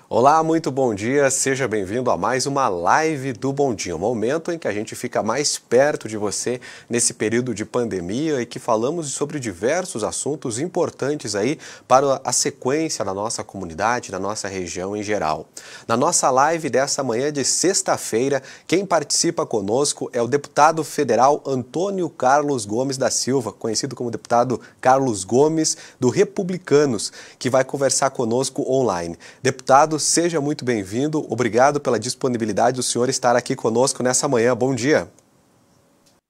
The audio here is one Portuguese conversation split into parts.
Olá, muito bom dia, seja bem-vindo a mais uma live do Bom Dia, um momento em que a gente fica mais perto de você nesse período de pandemia e que falamos sobre diversos assuntos importantes aí para a sequência da nossa comunidade, da nossa região em geral. Na nossa live dessa manhã de sexta-feira, quem participa conosco é o deputado federal Antônio Carlos Gomes da Silva, conhecido como deputado Carlos Gomes do Republicanos, que vai conversar conosco online. Deputado, seja muito bem-vindo. Obrigado pela disponibilidade do senhor estar aqui conosco nessa manhã. Bom dia.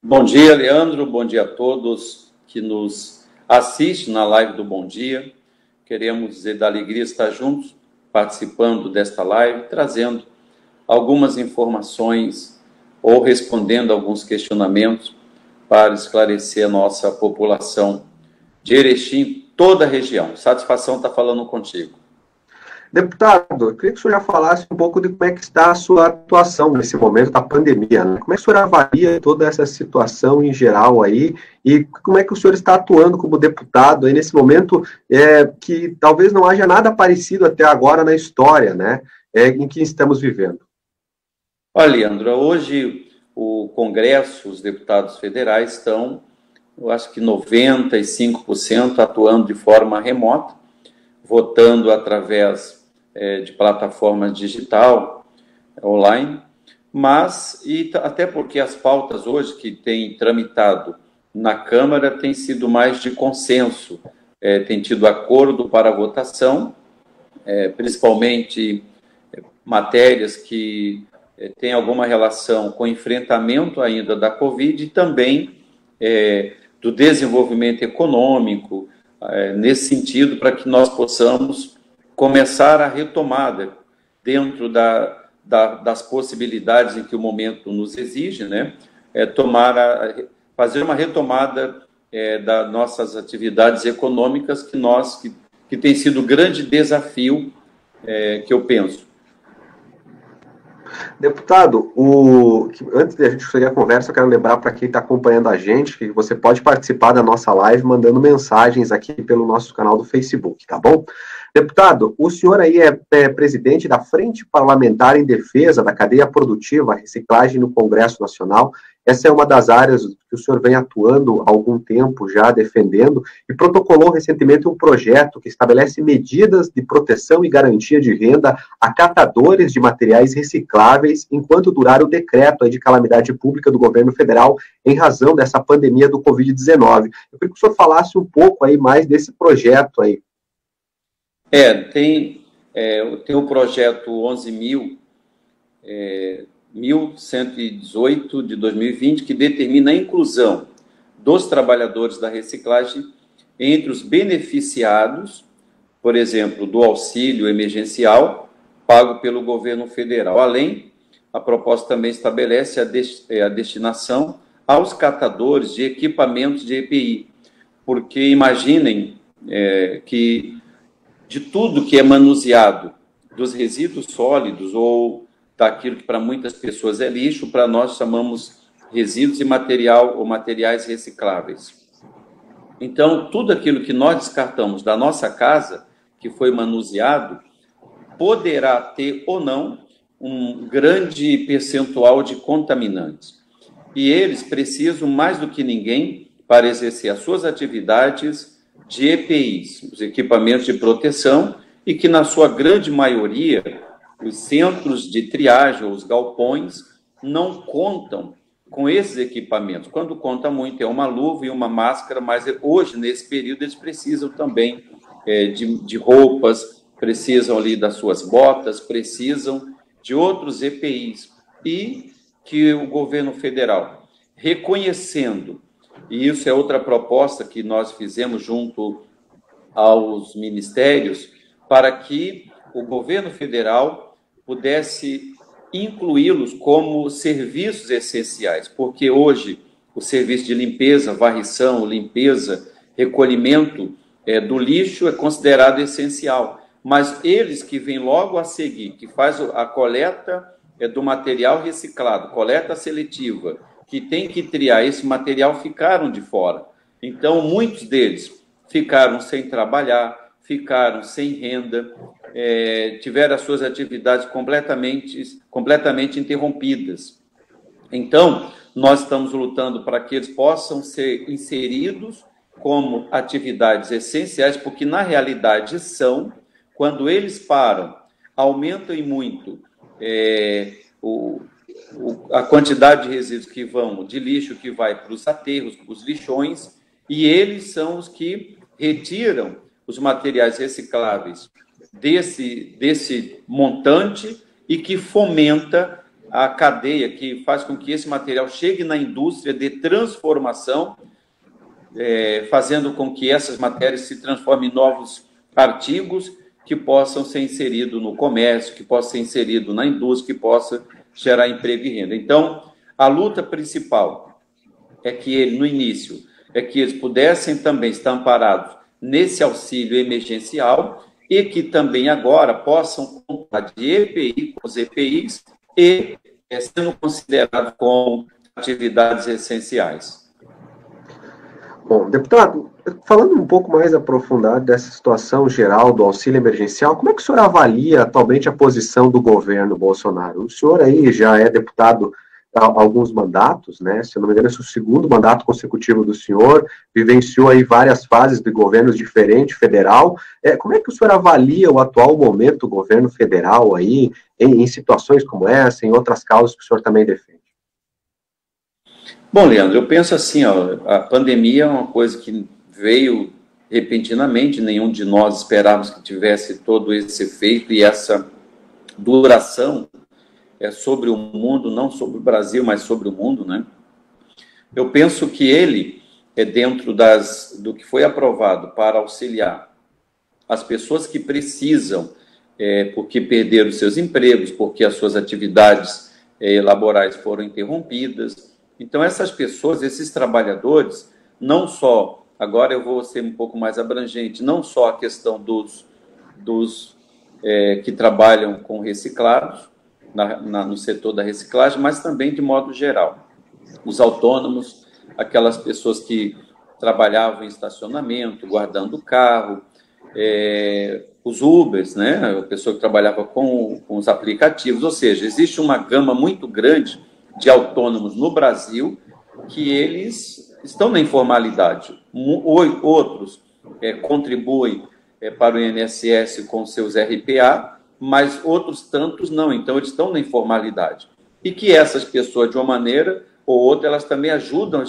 Bom dia, Leandro. Bom dia a todos que nos assistem na live do Bom Dia. Queremos dizer da alegria de estar juntos, participando desta live, trazendo algumas informações ou respondendo alguns questionamentos para esclarecer a nossa população de Erechim, toda a região. Satisfação estar falando contigo. Deputado, eu queria que o senhor já falasse um pouco de como é que está a sua atuação nesse momento da pandemia, né? Como é que o senhor avalia toda essa situação em geral aí e como é que o senhor está atuando como deputado aí nesse momento que talvez não haja nada parecido até agora na história, né? Em que estamos vivendo. Olha, Leandro, hoje o Congresso, os deputados federais estão, eu acho que 95% atuando de forma remota, votando através de plataformas digital, online, mas, e até porque as pautas hoje que têm tramitado na Câmara têm sido mais de consenso, tem tido acordo para a votação, principalmente matérias que têm alguma relação com o enfrentamento ainda da Covid e também do desenvolvimento econômico, nesse sentido, para que nós possamos começar a retomada dentro das possibilidades em que o momento nos exige, né? Fazer uma retomada das nossas atividades econômicas que tem sido o grande desafio que eu penso. Deputado, antes de a gente seguir a conversa, eu quero lembrar para quem está acompanhando a gente que você pode participar da nossa live mandando mensagens aqui pelo nosso canal do Facebook, tá bom? Deputado, o senhor aí é presidente da Frente Parlamentar em Defesa da Cadeia Produtiva, Reciclagem no Congresso Nacional. Essa é uma das áreas que o senhor vem atuando há algum tempo já defendendo e protocolou recentemente um projeto que estabelece medidas de proteção e garantia de renda a catadores de materiais recicláveis enquanto durar o decreto de calamidade pública do governo federal em razão dessa pandemia do Covid-19. Eu queria que o senhor falasse um pouco aí mais desse projeto aí. Tem o projeto 11.118 de 2020, que determina a inclusão dos trabalhadores da reciclagem entre os beneficiados, por exemplo, do auxílio emergencial pago pelo governo federal. Além, a proposta também estabelece a destinação aos catadores de equipamentos de EPI, porque imaginem que de tudo que é manuseado, dos resíduos sólidos ou daquilo que para muitas pessoas é lixo, para nós chamamos resíduos e materiais recicláveis. Então, tudo aquilo que nós descartamos da nossa casa, que foi manuseado, poderá ter ou não um grande percentual de contaminantes. E eles precisam, mais do que ninguém, para exercer as suas atividades de EPIs, os equipamentos de proteção, e que, na sua grande maioria, os centros de triagem, os galpões, não contam com esses equipamentos. Quando conta muito, é uma luva e uma máscara, mas hoje, nesse período, eles precisam também de roupas, precisam ali das suas botas, precisam de outros EPIs. E que o governo federal, reconhecendo, e isso é outra proposta que nós fizemos junto aos ministérios, para que o governo federal pudesse incluí-los como serviços essenciais, porque hoje o serviço de limpeza, varrição, limpeza, recolhimento do lixo é considerado essencial, mas eles que vêm logo a seguir, que faz a coleta do material reciclado, coleta seletiva, que tem que triar esse material, ficaram de fora. Então, muitos deles ficaram sem trabalhar, ficaram sem renda, tiveram as suas atividades completamente interrompidas. Então, nós estamos lutando para que eles possam ser inseridos como atividades essenciais, porque na realidade são, quando eles param, aumentam e muito a quantidade de resíduos que vão, de lixo que vai para os aterros, para os lixões, e eles são os que retiram os materiais recicláveis desse montante e que fomenta a cadeia, que faz com que esse material chegue na indústria de transformação, fazendo com que essas matérias se transformem em novos artigos que possam ser inseridos no comércio, que possam ser inseridos na indústria, que possa gerar emprego e renda. Então, a luta principal é que no início, que eles pudessem também estar amparados nesse auxílio emergencial e que também agora possam contar de EPI com os EPIs e sendo considerados como atividades essenciais. Bom, deputado, falando um pouco mais aprofundado dessa situação geral do auxílio emergencial, como é que o senhor avalia atualmente a posição do governo Bolsonaro? O senhor aí já é deputado há alguns mandatos, né? Se eu não me engano, esse é o segundo mandato consecutivo do senhor, vivenciou aí várias fases de governos diferentes, federal. Como é que o senhor avalia o atual momento do governo federal aí, em situações como essa, em outras causas que o senhor também defende? Bom, Leandro, eu penso assim, a pandemia é uma coisa que veio repentinamente, nenhum de nós esperávamos que tivesse todo esse efeito e essa duração sobre o mundo, não sobre o Brasil, mas sobre o mundo, né? Eu penso que ele dentro do que foi aprovado para auxiliar as pessoas que precisam, porque perderam seus empregos, porque as suas atividades laborais foram interrompidas. Então, essas pessoas, esses trabalhadores, não só, agora eu vou ser um pouco mais abrangente, não só a questão dos que trabalham com reciclados, no setor da reciclagem, mas também de modo geral. Os autônomos, aquelas pessoas que trabalhavam em estacionamento, guardando o carro, os Ubers, né? A pessoa que trabalhava com os aplicativos, ou seja, existe uma gama muito grande de autônomos no Brasil que eles estão na informalidade. Outros contribuem para o INSS com seus RPA, mas outros tantos não, então eles estão na informalidade. E que essas pessoas, de uma maneira ou outra, elas também ajudam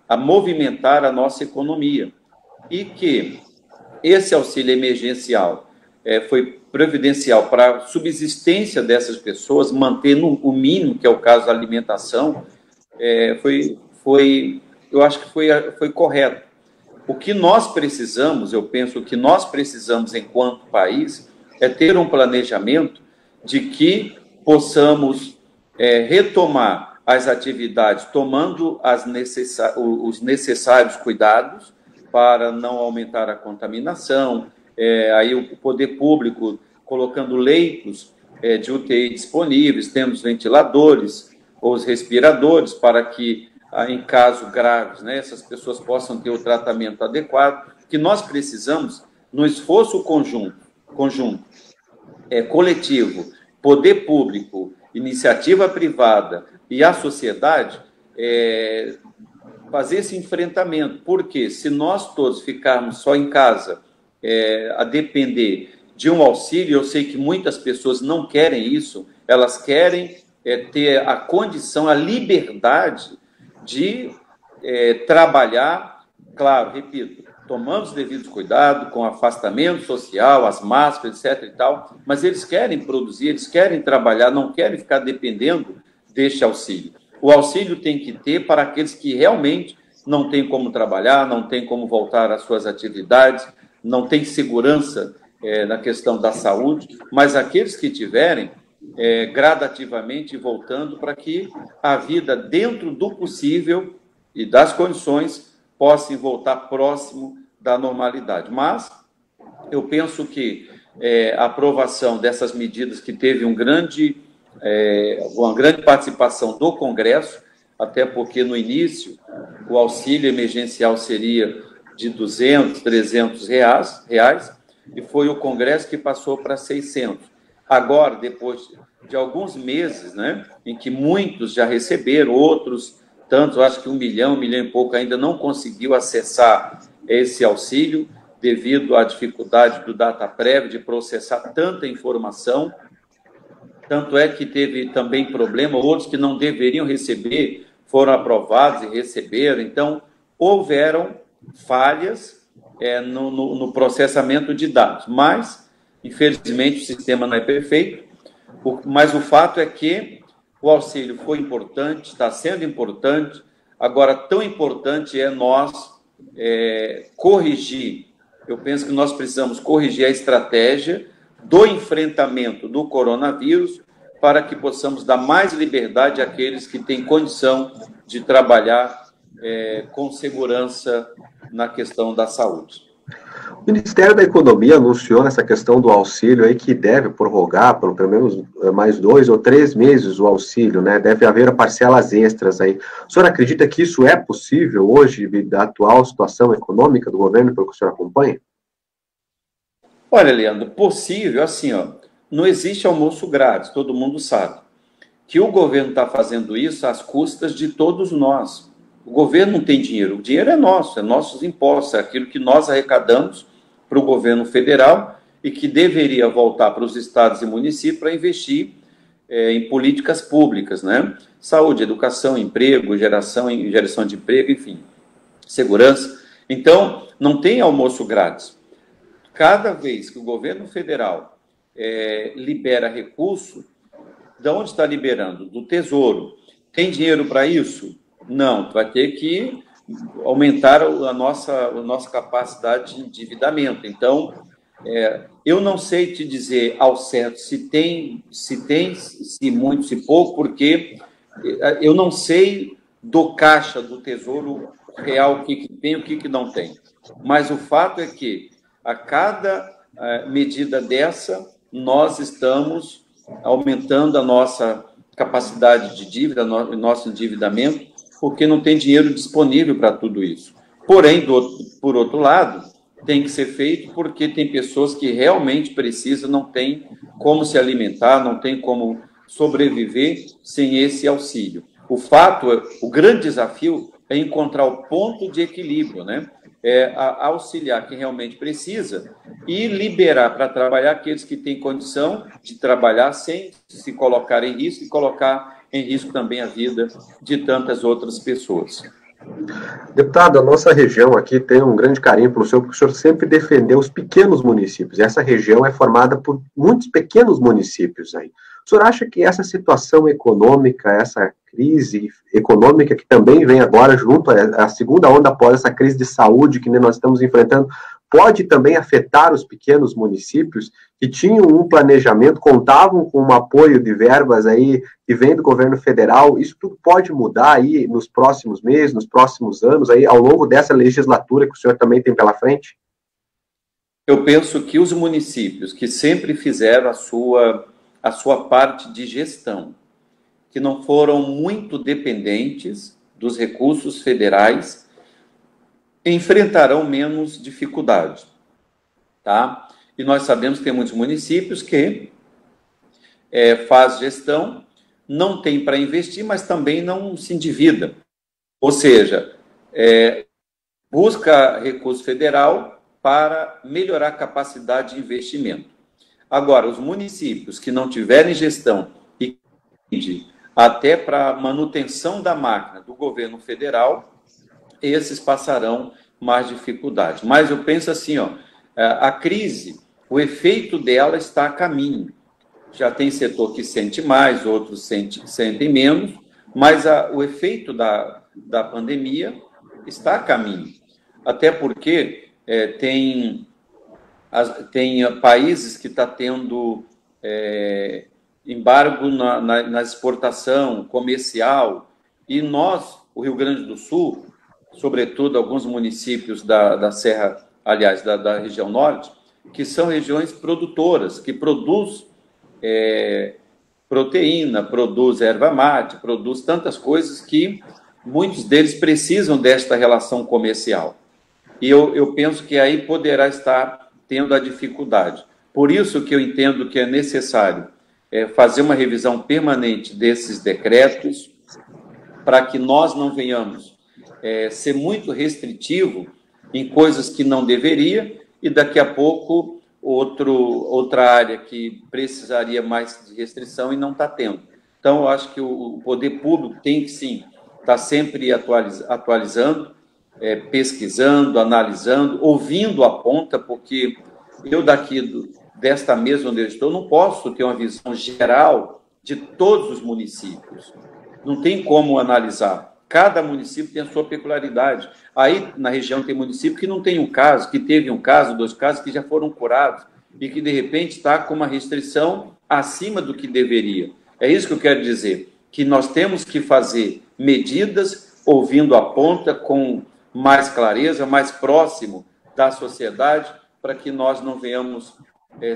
a movimentar a nossa economia. E que esse auxílio emergencial foi providencial para a subsistência dessas pessoas, mantendo o mínimo, que é o caso da alimentação, eu acho que foi correto. O que nós precisamos, eu penso que nós precisamos, enquanto país, é ter um planejamento de que possamos retomar as atividades, tomando os necessários cuidados para não aumentar a contaminação, aí o poder público colocando leitos de UTI disponíveis, tendo os ventiladores ou os respiradores para que, em casos graves, né, essas pessoas possam ter o tratamento adequado, que nós precisamos, no esforço conjunto, coletivo, poder público, iniciativa privada e a sociedade, fazer esse enfrentamento, porque se nós todos ficarmos só em casa a depender de um auxílio, eu sei que muitas pessoas não querem isso, elas querem ter a condição, a liberdade de trabalhar, claro, repito, tomando os devidos cuidados, com afastamento social, as máscaras, etc. e tal, mas eles querem produzir, eles querem trabalhar, não querem ficar dependendo deste auxílio. O auxílio tem que ter para aqueles que realmente não têm como trabalhar, não têm como voltar às suas atividades, não têm segurança na questão da saúde, mas aqueles que tiverem, gradativamente voltando para que a vida, dentro do possível e das condições, possa voltar próximo da normalidade. Mas eu penso que a aprovação dessas medidas, que teve uma grande participação do Congresso, até porque no início o auxílio emergencial seria de R$ 200, R$ 300, e foi o Congresso que passou para 600. Agora, depois de alguns meses, né, em que muitos já receberam, outros, tantos, acho que 1 milhão e pouco ainda não conseguiu acessar esse auxílio, devido à dificuldade do DataPrev de processar tanta informação. Tanto é que teve também problema, outros que não deveriam receber foram aprovados e receberam. Então, houveram falhas no processamento de dados. Mas, infelizmente, o sistema não é perfeito. Mas o fato é que o auxílio foi importante, está sendo importante. Agora, tão importante é nós corrigir. Eu penso que nós precisamos corrigir a estratégia do enfrentamento do coronavírus para que possamos dar mais liberdade àqueles que têm condição de trabalhar com segurança na questão da saúde. O Ministério da Economia anunciou nessa questão do auxílio aí que deve prorrogar pelo menos mais 2 ou 3 meses o auxílio, né? Deve haver parcelas extras aí. O senhor acredita que isso é possível hoje, da atual situação econômica do governo, pelo que o senhor acompanha? Olha, Leandro, possível, assim, ó, não existe almoço grátis, todo mundo sabe. Que o governo está fazendo isso às custas de todos nós. O governo não tem dinheiro, o dinheiro é nosso, é nossos impostos, é aquilo que nós arrecadamos para o governo federal e que deveria voltar para os estados e municípios para investir em políticas públicas, né? Saúde, educação, emprego, geração de emprego, enfim, segurança. Então, não tem almoço grátis. Cada vez que o governo federal libera recurso, de onde está liberando? Do Tesouro. Tem dinheiro para isso? Não, vai ter que aumentar a nossa capacidade de endividamento. Então, eu não sei te dizer ao certo se muito, se pouco, porque eu não sei do caixa do Tesouro Real o que tem e o que não tem. Mas o fato é que a cada medida dessa, nós estamos aumentando a nossa capacidade de dívida, nosso endividamento, porque não tem dinheiro disponível para tudo isso. Porém, por outro lado, tem que ser feito porque tem pessoas que realmente precisam, não tem como se alimentar, não tem como sobreviver sem esse auxílio. O grande desafio é encontrar o ponto de equilíbrio, né? Auxiliar quem realmente precisa e liberar para trabalhar aqueles que têm condição de trabalhar sem se colocar em risco e colocar em risco também a vida de tantas outras pessoas. Deputado, a nossa região aqui tem um grande carinho pelo senhor, porque o senhor sempre defendeu os pequenos municípios. Essa região é formada por muitos pequenos municípios aí. O senhor acha que essa situação econômica, essa crise econômica que também vem agora junto à segunda onda após essa crise de saúde que nós estamos enfrentando, pode também afetar os pequenos municípios que tinham um planejamento, contavam com um apoio de verbas aí que vem do governo federal? Isso tudo pode mudar aí nos próximos meses, nos próximos anos, aí ao longo dessa legislatura que o senhor também tem pela frente? Eu penso que os municípios que sempre fizeram a sua parte de gestão, que não foram muito dependentes dos recursos federais, enfrentarão menos dificuldade, tá? E nós sabemos que tem muitos municípios que faz gestão, não tem para investir, mas também não se endivida. Ou seja, busca recurso federal para melhorar a capacidade de investimento. Agora, os municípios que não tiverem gestão e até para manutenção da máquina do governo federal, esses passarão mais dificuldade. Mas eu penso assim, a crise, o efeito dela está a caminho. Já tem setor que sente mais, outros sentem menos, mas o efeito da pandemia está a caminho. Até porque tem países que estão tendo embargo na exportação comercial, e nós, o Rio Grande do Sul, sobretudo alguns municípios da Serra, aliás, da região norte, que são regiões produtoras, que produz proteína, produz erva mate, produz tantas coisas que muitos deles precisam desta relação comercial. E eu penso que aí poderá estar tendo a dificuldade. Por isso que eu entendo que é necessário fazer uma revisão permanente desses decretos, para que nós não venhamos ser muito restritivo em coisas que não deveria, e daqui a pouco outra área que precisaria mais de restrição e não está tendo. Então, eu acho que o poder público tem que, sim, estar sempre atualizando, pesquisando, analisando, ouvindo a ponta, porque eu desta mesa onde eu estou, não posso ter uma visão geral de todos os municípios. Não tem como analisar. Cada município tem a sua peculiaridade. Aí, na região, tem município que não tem um caso, que teve um caso, 2 casos, que já foram curados, e que, de repente, está com uma restrição acima do que deveria. É isso que eu quero dizer, que nós temos que fazer medidas, ouvindo a ponta, com mais clareza, mais próximo da sociedade, para que nós não venhamos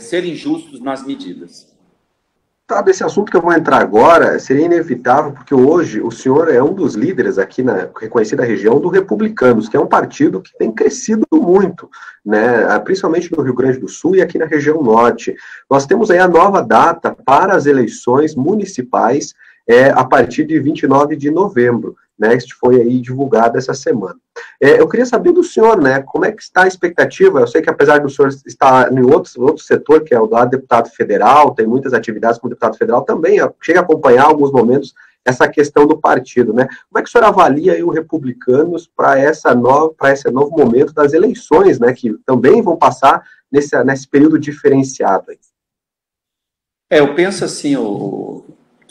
ser injustos nas medidas. Sabe, esse assunto que eu vou entrar agora seria inevitável, porque hoje o senhor é um dos líderes aqui na reconhecida região do Republicanos, que é um partido que tem crescido muito, né, principalmente no Rio Grande do Sul e aqui na região norte. Nós temos aí a nova data para as eleições municipais a partir de 29 de novembro, né, que foi aí divulgado essa semana. Eu queria saber do senhor, né, como é que está a expectativa? Eu sei que apesar do senhor estar em outro setor, que é o do deputado federal, tem muitas atividades como deputado federal, também chega a acompanhar alguns momentos essa questão do partido, né? Como é que o senhor avalia aí o Republicanos para esse novo momento das eleições, né, que também vão passar nesse período diferenciado aí? Eu penso assim,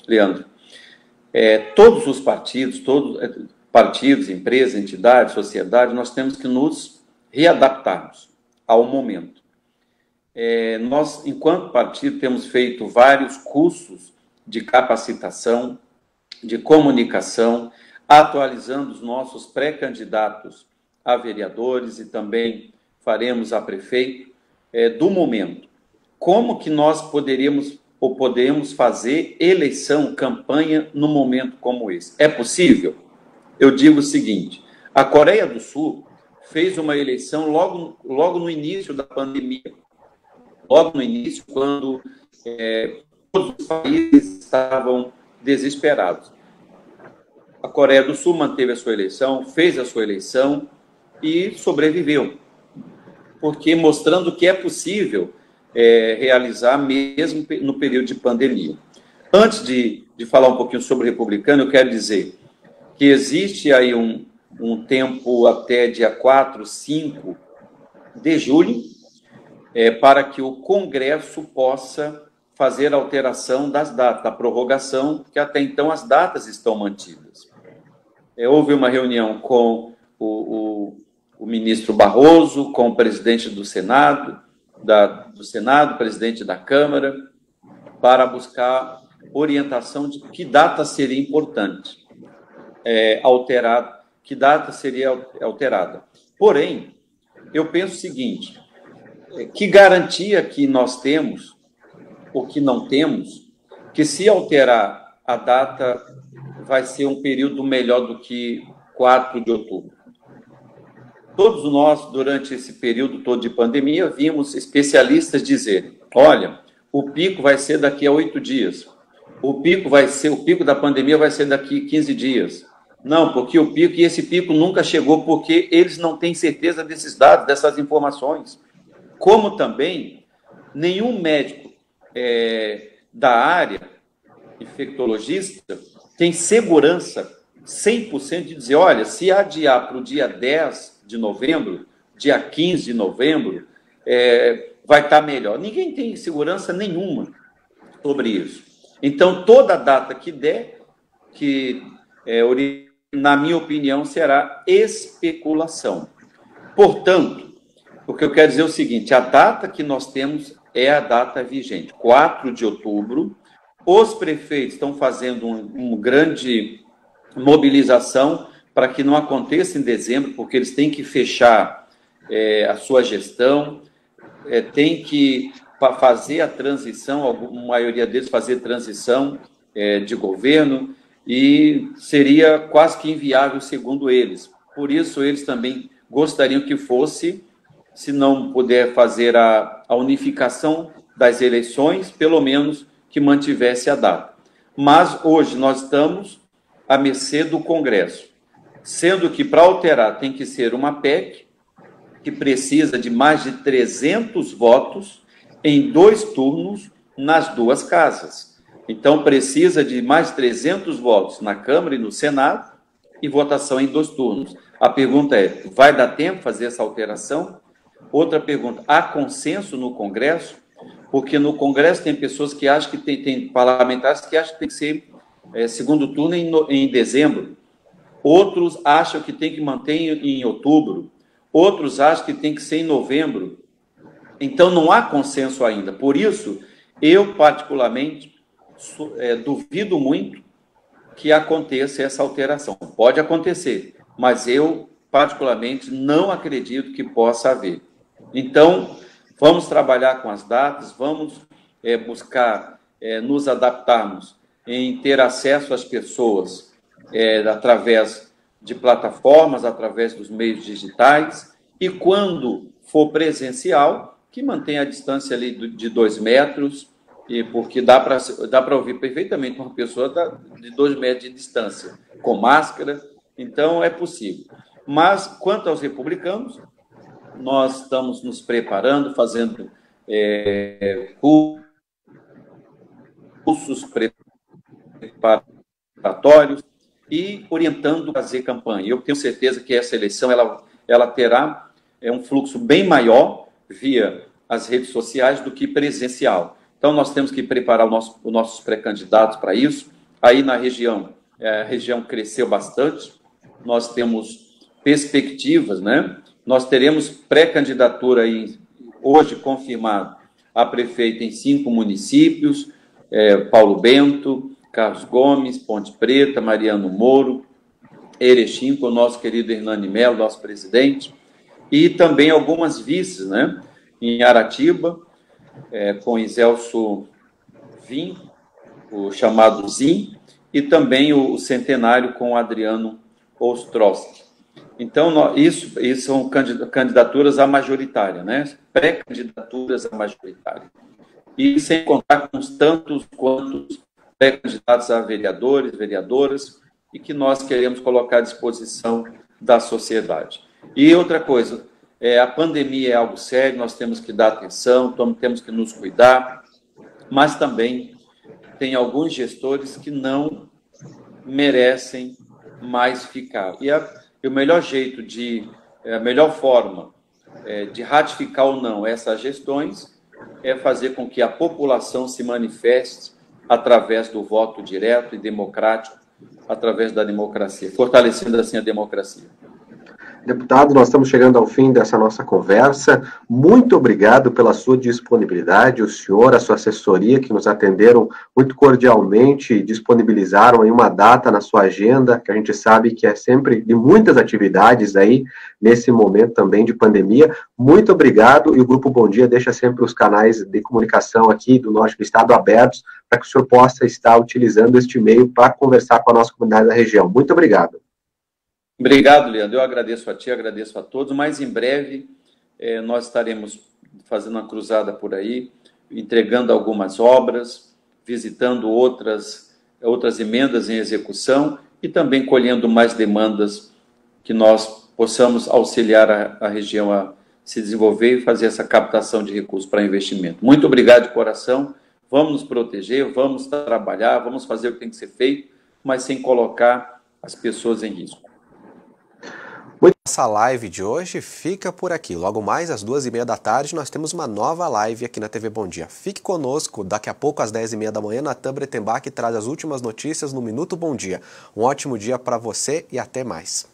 Leandro, todos os partidos, partidos, empresas, entidades, sociedade, nós temos que nos readaptarmos ao momento. Nós, enquanto partido, temos feito vários cursos de capacitação, de comunicação, atualizando os nossos pré-candidatos a vereadores e também faremos a prefeito do momento. Como que nós podemos fazer eleição, campanha, num momento como esse? É possível? Eu digo o seguinte, a Coreia do Sul fez uma eleição logo no início da pandemia, logo no início, quando todos os países estavam desesperados. A Coreia do Sul manteve a sua eleição, fez a sua eleição e sobreviveu, porque mostrando que é possível realizar mesmo no período de pandemia. Antes de falar um pouquinho sobre o Republicano, eu quero dizer que existe aí um tempo até dia 4, 5 de julho, para que o Congresso possa fazer a alteração das datas, da prorrogação, que até então as datas estão mantidas. Houve uma reunião com o ministro Barroso, com o presidente do Senado, presidente da Câmara, para buscar orientação de que data seria importante que data seria alterada. Porém, eu penso o seguinte, que garantia que nós temos, ou que não temos, que se alterar a data vai ser um período melhor do que 4 de outubro. Todos nós, durante esse período todo de pandemia, vimos especialistas dizerem, olha, o pico vai ser daqui a 8 dias, o pico da pandemia vai ser daqui a 15 dias. Não, porque esse pico nunca chegou, porque eles não têm certeza desses dados, dessas informações. Como também nenhum médico da área, infectologista, tem segurança 100% de dizer, olha, se adiar para o dia 10 de novembro, dia 15 de novembro, vai estar melhor. Ninguém tem segurança nenhuma sobre isso. Então, toda data que der, na minha opinião, será especulação. Portanto, o que eu quero dizer é o seguinte, a data que nós temos é a data vigente, 4 de outubro. Os prefeitos estão fazendo uma grande mobilização para que não aconteça em dezembro, porque eles têm que fechar a sua gestão, tem que fazer a transição, a maioria deles fazer transição de governo, e seria quase que inviável, segundo eles. Por isso, eles também gostariam que fosse se não puder fazer a unificação das eleições, pelo menos que mantivesse a data. Mas hoje nós estamos à mercê do Congresso, sendo que para alterar tem que ser uma PEC, que precisa de mais de 300 votos em 2 turnos nas 2 casas. Então, precisa de mais de 300 votos na Câmara e no Senado e votação em 2 turnos. A pergunta é, vai dar tempo fazer essa alteração? Outra pergunta, há consenso no Congresso? Porque no Congresso tem pessoas que acham que tem parlamentares que acham que tem que ser segundo turno em dezembro. Outros acham que tem que manter em outubro. Outros acham que tem que ser em novembro. Então, não há consenso ainda. Por isso, eu, particularmente, duvido muito que aconteça essa alteração. Pode acontecer, mas eu, particularmente, não acredito que possa haver. Então, vamos trabalhar com as datas, vamos buscar nos adaptarmos em ter acesso às pessoas através de plataformas, através dos meios digitais, e quando for presencial, que mantenha a distância ali de 2 metros, porque dá para ouvir perfeitamente uma pessoa de 2 metros de distância, com máscara, então é possível. Mas, quanto aos republicanos, nós estamos nos preparando, fazendo cursos preparatórios e orientando a fazer campanha. Eu tenho certeza que essa eleição ela terá um fluxo bem maior via as redes sociais do que presencial. Então, nós temos que preparar os nossos pré-candidatos para isso. Aí, na região, a região cresceu bastante, nós temos perspectivas, né? Nós teremos pré-candidatura aí, hoje confirmado, a prefeito em 5 municípios, Paulo Bento, Carlos Gomes, Ponte Preta, Mariano Moro, Erechim, com o nosso querido Hernani Melo, nosso presidente, e também algumas vices, né? Em Aratiba, com Iselso Vim, o chamado Zim, e também o Centenário com Adriano Ostrowski. Então, isso são candidaturas à majoritária, né? Pré-candidaturas à majoritária. E sem contar com tantos quantos pré-candidatos a vereadores, vereadoras, e que nós queremos colocar à disposição da sociedade. E outra coisa, a pandemia é algo sério, nós temos que dar atenção, temos que nos cuidar, mas também tem alguns gestores que não merecem mais ficar. E o melhor jeito a melhor forma de ratificar ou não essas gestões é fazer com que a população se manifeste através do voto direto e democrático, através da democracia, fortalecendo assim a democracia. Deputado, nós estamos chegando ao fim dessa nossa conversa. Muito obrigado pela sua disponibilidade, o senhor, a sua assessoria, que nos atenderam muito cordialmente e disponibilizaram aí uma data na sua agenda, que a gente sabe que é sempre de muitas atividades aí, nesse momento também de pandemia. Muito obrigado, e o Grupo Bom Dia deixa sempre os canais de comunicação aqui do Norte do Estado abertos, para que o senhor possa estar utilizando este meio para conversar com a nossa comunidade da região. Muito obrigado. Obrigado, Leandro. Eu agradeço a ti, agradeço a todos, mas em breve nós estaremos fazendo uma cruzada por aí, entregando algumas obras, visitando outras emendas em execução e também colhendo mais demandas que nós possamos auxiliar a região a se desenvolver e fazer essa captação de recursos para investimento. Muito obrigado de coração. Vamos nos proteger, vamos trabalhar, vamos fazer o que tem que ser feito, mas sem colocar as pessoas em risco. Nossa live de hoje fica por aqui. Logo mais às 2h30 da tarde nós temos uma nova live aqui na TV Bom Dia. Fique conosco, daqui a pouco às 10h30 da manhã, Natan Bretenbach traz as últimas notícias no Minuto Bom Dia. Um ótimo dia para você e até mais.